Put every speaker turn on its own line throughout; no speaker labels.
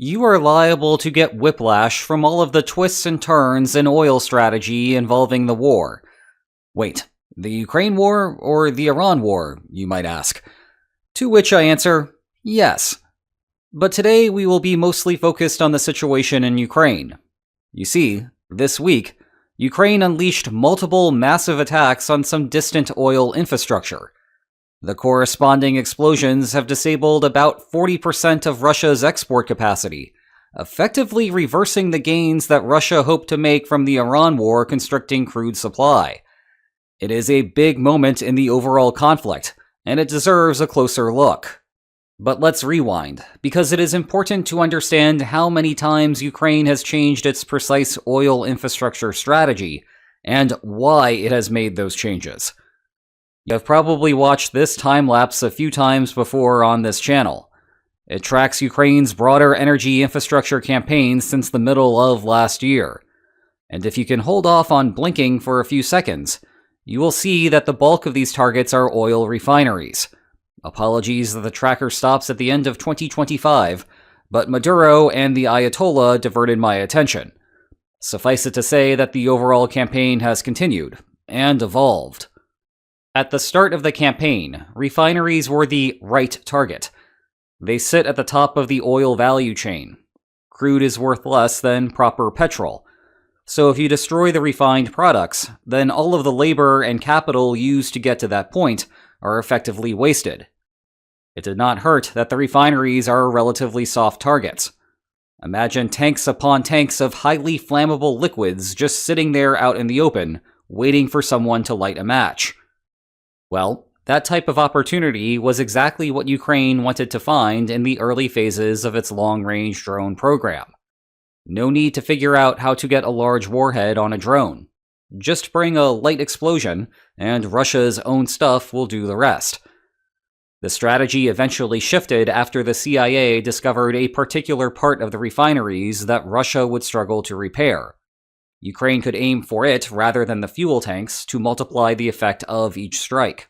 You are liable to get whiplash from all of the twists and turns in oil strategy involving the war. Wait, the Ukraine war or the Iran war, you might ask? To which I answer, yes. But today we will be mostly focused on the situation in Ukraine. You see, this week, Ukraine unleashed multiple massive attacks on some distant oil infrastructure. The corresponding explosions have disabled about 40% of Russia's export capacity, effectively reversing the gains that Russia hoped to make from the Iran war constricting crude supply. It is a big moment in the overall conflict, and it deserves a closer look. But let's rewind, because it is important to understand how many times Ukraine has changed its precise oil infrastructure strategy, and why it has made those changes. You have probably watched this time-lapse a few times before on this channel. It tracks Ukraine's broader energy infrastructure campaign since the middle of last year. And if you can hold off on blinking for a few seconds, you will see that the bulk of these targets are oil refineries. Apologies that the tracker stops at the end of 2025, but Maduro and the Ayatollah diverted my attention. Suffice it to say that the overall campaign has continued, and evolved. At the start of the campaign, refineries were the right target. They sit at the top of the oil value chain. Crude is worth less than proper petrol. So if you destroy the refined products, then all of the labor and capital used to get to that point are effectively wasted. It did not hurt that the refineries are relatively soft targets. Imagine tanks upon tanks of highly flammable liquids just sitting there out in the open, waiting for someone to light a match. Well, that type of opportunity was exactly what Ukraine wanted to find in the early phases of its long-range drone program. No need to figure out how to get a large warhead on a drone. Just bring a light explosion, and Russia's own stuff will do the rest. The strategy eventually shifted after the CIA discovered a particular part of the refineries that Russia would struggle to repair. Ukraine could aim for it rather than the fuel tanks to multiply the effect of each strike.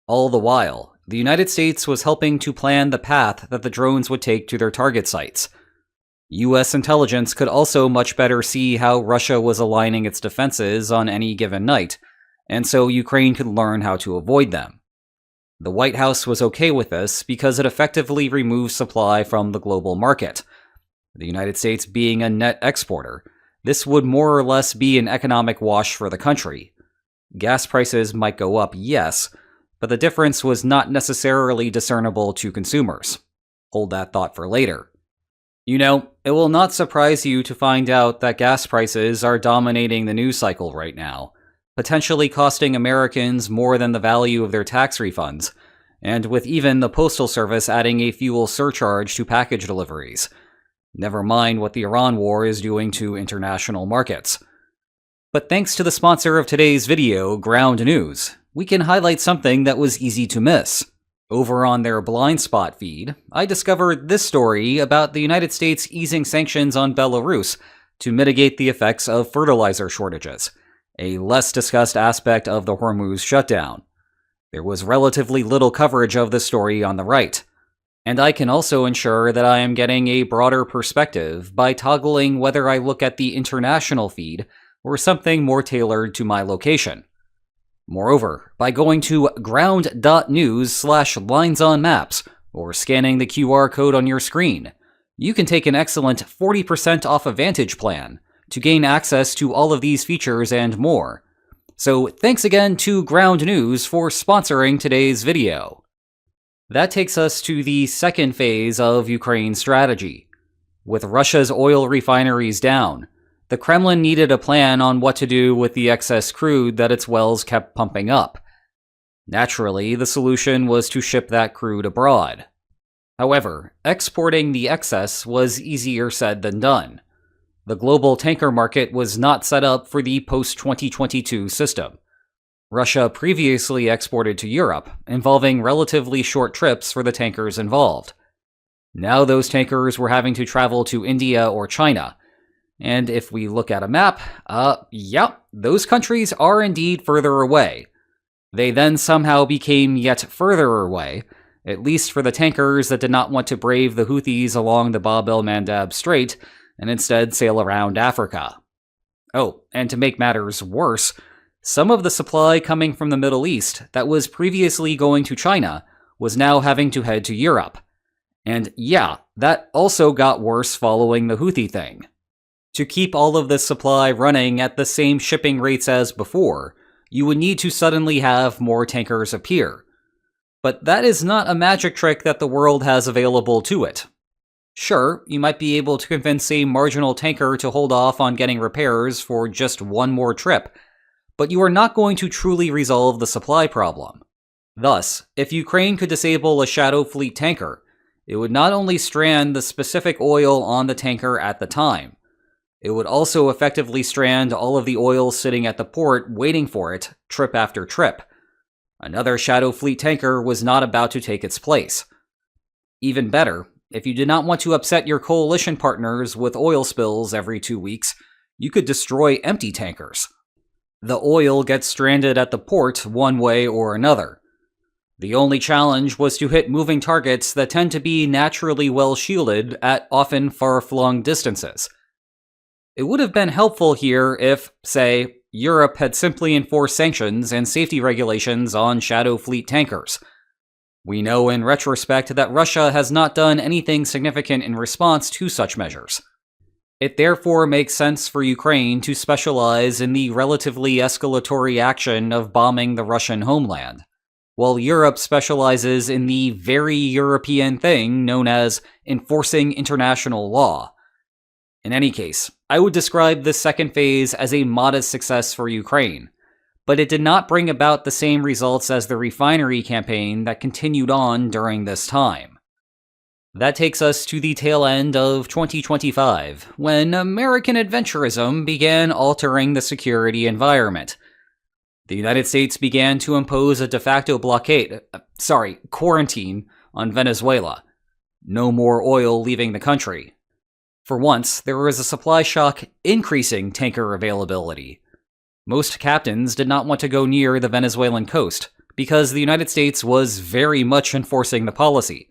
All the while, the United States was helping to plan the path that the drones would take to their target sites. US intelligence could also much better see how Russia was aligning its defenses on any given night, and so Ukraine could learn how to avoid them. The White House was okay with this because it effectively removes supply from the global market. The United States being a net exporter, this would more or less be an economic wash for the country. Gas prices might go up, yes, but the difference was not necessarily discernible to consumers. Hold that thought for later. You know, it will not surprise you to find out that gas prices are dominating the news cycle right now, potentially costing Americans more than the value of their tax refunds, and with even the Postal Service adding a fuel surcharge to package deliveries. Never mind what the Iran war is doing to international markets. But thanks to the sponsor of today's video, Ground News, we can highlight something that was easy to miss. Over on their blind spot feed, I discovered this story about the United States easing sanctions on Belarus to mitigate the effects of fertilizer shortages, a less discussed aspect of the Hormuz shutdown. There was relatively little coverage of this story on the right. And I can also ensure that I am getting a broader perspective by toggling whether I look at the international feed or something more tailored to my location. Moreover, by going to ground.news/linesonmaps or scanning the QR code on your screen, you can take an excellent 40% off a Vantage plan to gain access to all of these features and more. So thanks again to Ground News for sponsoring today's video. That takes us to the second phase of Ukraine's strategy. With Russia's oil refineries down, the Kremlin needed a plan on what to do with the excess crude that its wells kept pumping up. Naturally, the solution was to ship that crude abroad. However, exporting the excess was easier said than done. The global tanker market was not set up for the post-2022 system. Russia previously exported to Europe, involving relatively short trips for the tankers involved. Now those tankers were having to travel to India or China. And if we look at a map, those countries are indeed further away. They then somehow became yet further away, at least for the tankers that did not want to brave the Houthis along the Bab el-Mandab Strait and instead sail around Africa. Oh, and to make matters worse, some of the supply coming from the Middle East that was previously going to China was now having to head to Europe. And yeah, that also got worse following the Houthi thing. To keep all of this supply running at the same shipping rates as before, you would need to suddenly have more tankers appear. But that is not a magic trick that the world has available to it. Sure, you might be able to convince a marginal tanker to hold off on getting repairs for just one more trip, but you are not going to truly resolve the supply problem. Thus, if Ukraine could disable a Shadow Fleet tanker, it would not only strand the specific oil on the tanker at the time, it would also effectively strand all of the oil sitting at the port waiting for it, trip after trip. Another Shadow Fleet tanker was not about to take its place. Even better, if you did not want to upset your coalition partners with oil spills every 2 weeks, you could destroy empty tankers. The oil gets stranded at the port one way or another. The only challenge was to hit moving targets that tend to be naturally well shielded at often far-flung distances. It would have been helpful here if, say, Europe had simply enforced sanctions and safety regulations on Shadow Fleet tankers. We know in retrospect that Russia has not done anything significant in response to such measures. It therefore makes sense for Ukraine to specialize in the relatively escalatory action of bombing the Russian homeland, while Europe specializes in the very European thing known as enforcing international law. In any case, I would describe this second phase as a modest success for Ukraine, but it did not bring about the same results as the refinery campaign that continued on during this time. That takes us to the tail end of 2025, when American adventurism began altering the security environment. The United States began to impose a de facto quarantine on Venezuela. No more oil leaving the country. For once, there was a supply shock increasing tanker availability. Most captains did not want to go near the Venezuelan coast because the United States was very much enforcing the policy.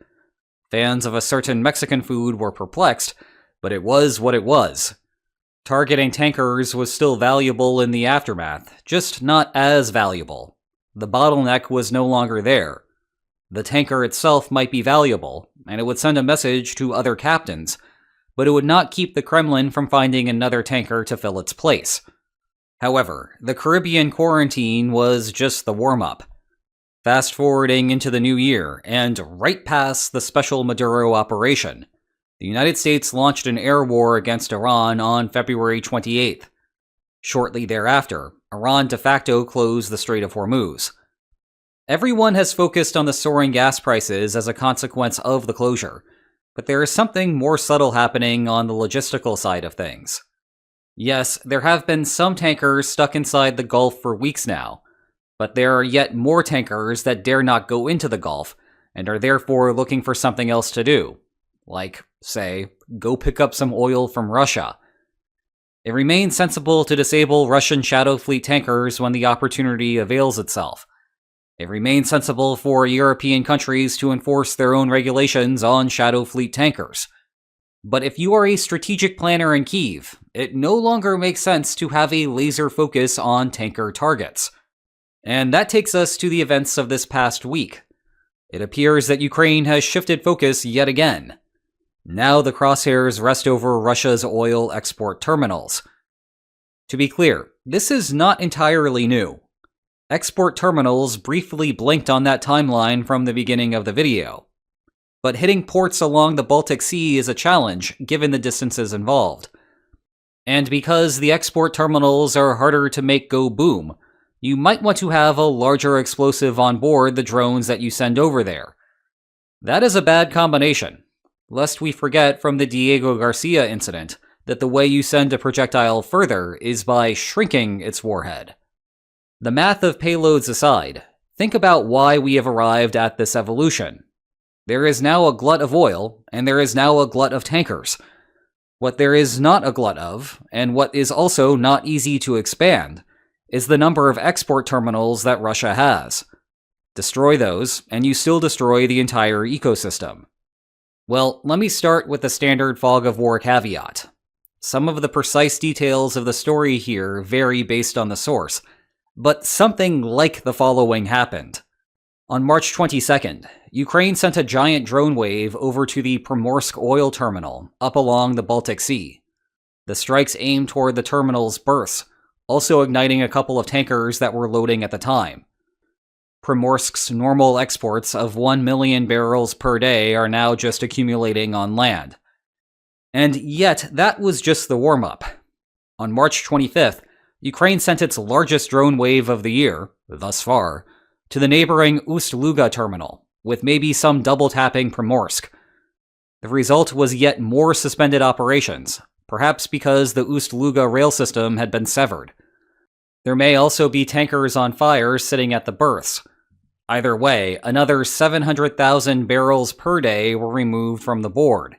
Fans of a certain Mexican food were perplexed, but it was what it was. Targeting tankers was still valuable in the aftermath, just not as valuable. The bottleneck was no longer there. The tanker itself might be valuable, and it would send a message to other captains, but it would not keep the Kremlin from finding another tanker to fill its place. However, the Caribbean quarantine was just the warm-up. Fast forwarding into the new year, and right past the Special Maduro operation, the United States launched an air war against Iran on February 28th. Shortly thereafter, Iran de facto closed the Strait of Hormuz. Everyone has focused on the soaring gas prices as a consequence of the closure, but there is something more subtle happening on the logistical side of things. Yes, there have been some tankers stuck inside the Gulf for weeks now, but there are yet more tankers that dare not go into the Gulf and are therefore looking for something else to do, like, say, go pick up some oil from Russia. It remains sensible to disable Russian Shadow Fleet tankers when the opportunity avails itself. It remains sensible for European countries to enforce their own regulations on Shadow Fleet tankers. But if you are a strategic planner in Kyiv, it no longer makes sense to have a laser focus on tanker targets. And that takes us to the events of this past week. It appears that Ukraine has shifted focus yet again. Now the crosshairs rest over Russia's oil export terminals. To be clear, this is not entirely new. Export terminals briefly blinked on that timeline from the beginning of the video. But hitting ports along the Baltic Sea is a challenge, given the distances involved. And because the export terminals are harder to make go boom, you might want to have a larger explosive on board the drones that you send over there. That is a bad combination, lest we forget from the Diego Garcia incident that the way you send a projectile further is by shrinking its warhead. The math of payloads aside, think about why we have arrived at this evolution. There is now a glut of oil, and there is now a glut of tankers. What there is not a glut of, and what is also not easy to expand, is the number of export terminals that Russia has. Destroy those, and you still destroy the entire ecosystem. Well, let me start with the standard fog of war caveat. Some of the precise details of the story here vary based on the source, but something like the following happened. On March 22nd, Ukraine sent a giant drone wave over to the Primorsk oil terminal up along the Baltic Sea. The strikes aimed toward the terminal's berths, also igniting a couple of tankers that were loading at the time. Primorsk's normal exports of 1 million barrels per day are now just accumulating on land. And yet, that was just the warm-up. On March 25th, Ukraine sent its largest drone wave of the year, thus far, to the neighboring Ust-Luga terminal, with maybe some double-tapping Primorsk. The result was yet more suspended operations, perhaps because the Ust-Luga rail system had been severed. There may also be tankers on fire sitting at the berths. Either way, another 700,000 barrels per day were removed from the board.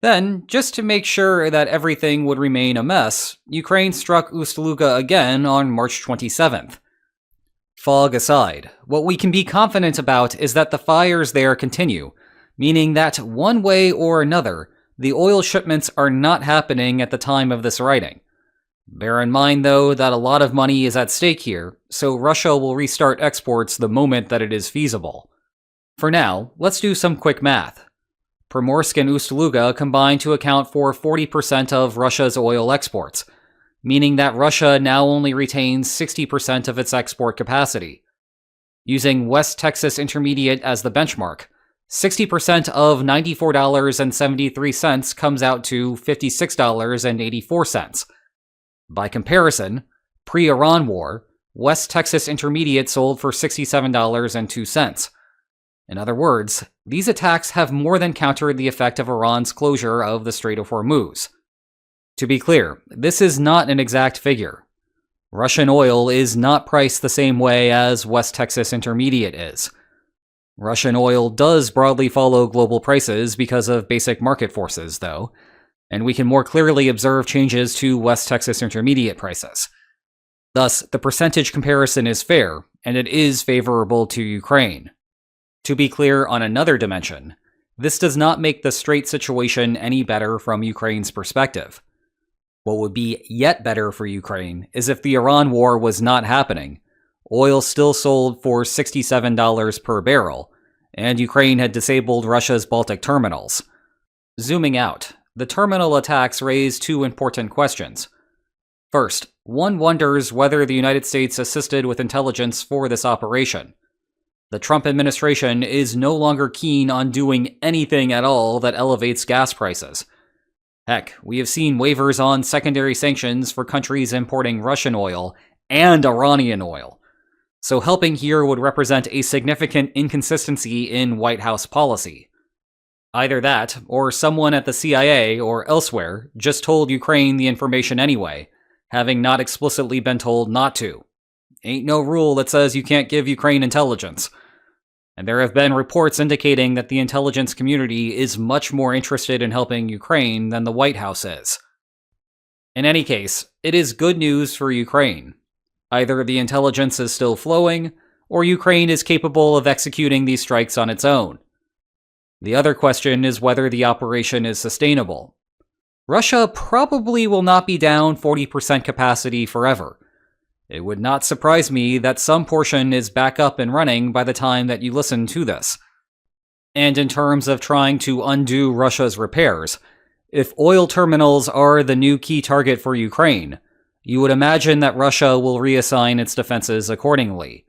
Then, just to make sure that everything would remain a mess, Ukraine struck Ust-Luga again on March 27th. Fog aside, what we can be confident about is that the fires there continue, meaning that one way or another, the oil shipments are not happening at the time of this writing. Bear in mind, though, that a lot of money is at stake here, so Russia will restart exports the moment that it is feasible. For now, let's do some quick math. Primorsk and Ust-Luga combine to account for 40% of Russia's oil exports, meaning that Russia now only retains 60% of its export capacity. Using West Texas Intermediate as the benchmark, 60% of $94.73 comes out to $56.84. By comparison, pre-Iran War, West Texas Intermediate sold for $67.02. In other words, these attacks have more than countered the effect of Iran's closure of the Strait of Hormuz. To be clear, this is not an exact figure. Russian oil is not priced the same way as West Texas Intermediate is. Russian oil does broadly follow global prices because of basic market forces, though, and we can more clearly observe changes to West Texas Intermediate prices. Thus, the percentage comparison is fair, and it is favorable to Ukraine. To be clear on another dimension, this does not make the Strait situation any better from Ukraine's perspective. What would be yet better for Ukraine is if the Iran war was not happening, oil still sold for $67 per barrel, and Ukraine had disabled Russia's Baltic terminals. Zooming out, the terminal attacks raise two important questions. First, one wonders whether the United States assisted with intelligence for this operation. The Trump administration is no longer keen on doing anything at all that elevates gas prices. Heck, we have seen waivers on secondary sanctions for countries importing Russian oil and Iranian oil. So helping here would represent a significant inconsistency in White House policy. Either that, or someone at the CIA or elsewhere just told Ukraine the information anyway, having not explicitly been told not to. Ain't no rule that says you can't give Ukraine intelligence. And there have been reports indicating that the intelligence community is much more interested in helping Ukraine than the White House is. In any case, it is good news for Ukraine. Either the intelligence is still flowing, or Ukraine is capable of executing these strikes on its own. The other question is whether the operation is sustainable. Russia probably will not be down 40% capacity forever. It would not surprise me that some portion is back up and running by the time that you listen to this. And in terms of trying to undo Russia's repairs, if oil terminals are the new key target for Ukraine, you would imagine that Russia will reassign its defenses accordingly.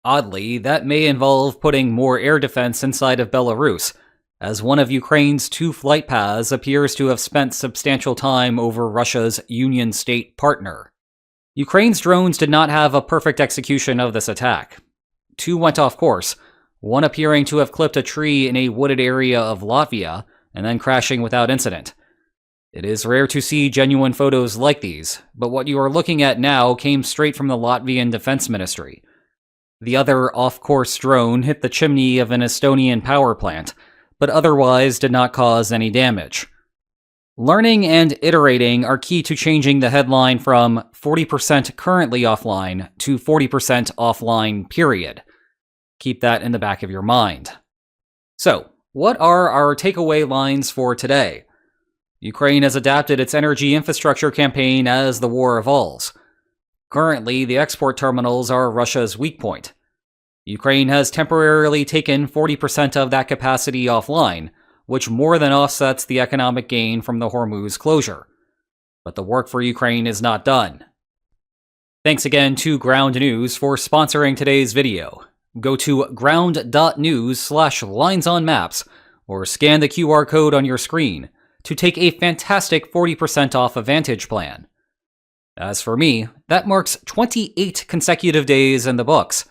Oddly, that may involve putting more air defense inside of Belarus, as one of Ukraine's two flight paths appears to have spent substantial time over Russia's Union State partner. Ukraine's drones did not have a perfect execution of this attack. Two went off course, one appearing to have clipped a tree in a wooded area of Latvia and then crashing without incident. It is rare to see genuine photos like these, but what you are looking at now came straight from the Latvian Defense Ministry. The other off-course drone hit the chimney of an Estonian power plant, but otherwise did not cause any damage. Learning and iterating are key to changing the headline from 40% currently offline to 40% offline, period. Keep that in the back of your mind. So, what are our takeaway lines for today? Ukraine has adapted its energy infrastructure campaign as the war evolves. Currently, the export terminals are Russia's weak point. Ukraine has temporarily taken 40% of that capacity offline, which more than offsets the economic gain from the Hormuz closure. But the work for Ukraine is not done. Thanks again to Ground News for sponsoring today's video. Go to ground.news/linesonmaps or scan the QR code on your screen to take a fantastic 40% off a Vantage plan. As for me, that marks 28 consecutive days in the books.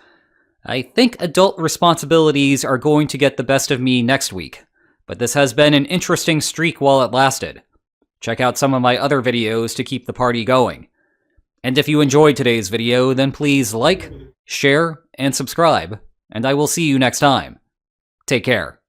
I think adult responsibilities are going to get the best of me next week, but this has been an interesting streak while it lasted. Check out some of my other videos to keep the party going. And if you enjoyed today's video, then please like, share, and subscribe, and I will see you next time. Take care.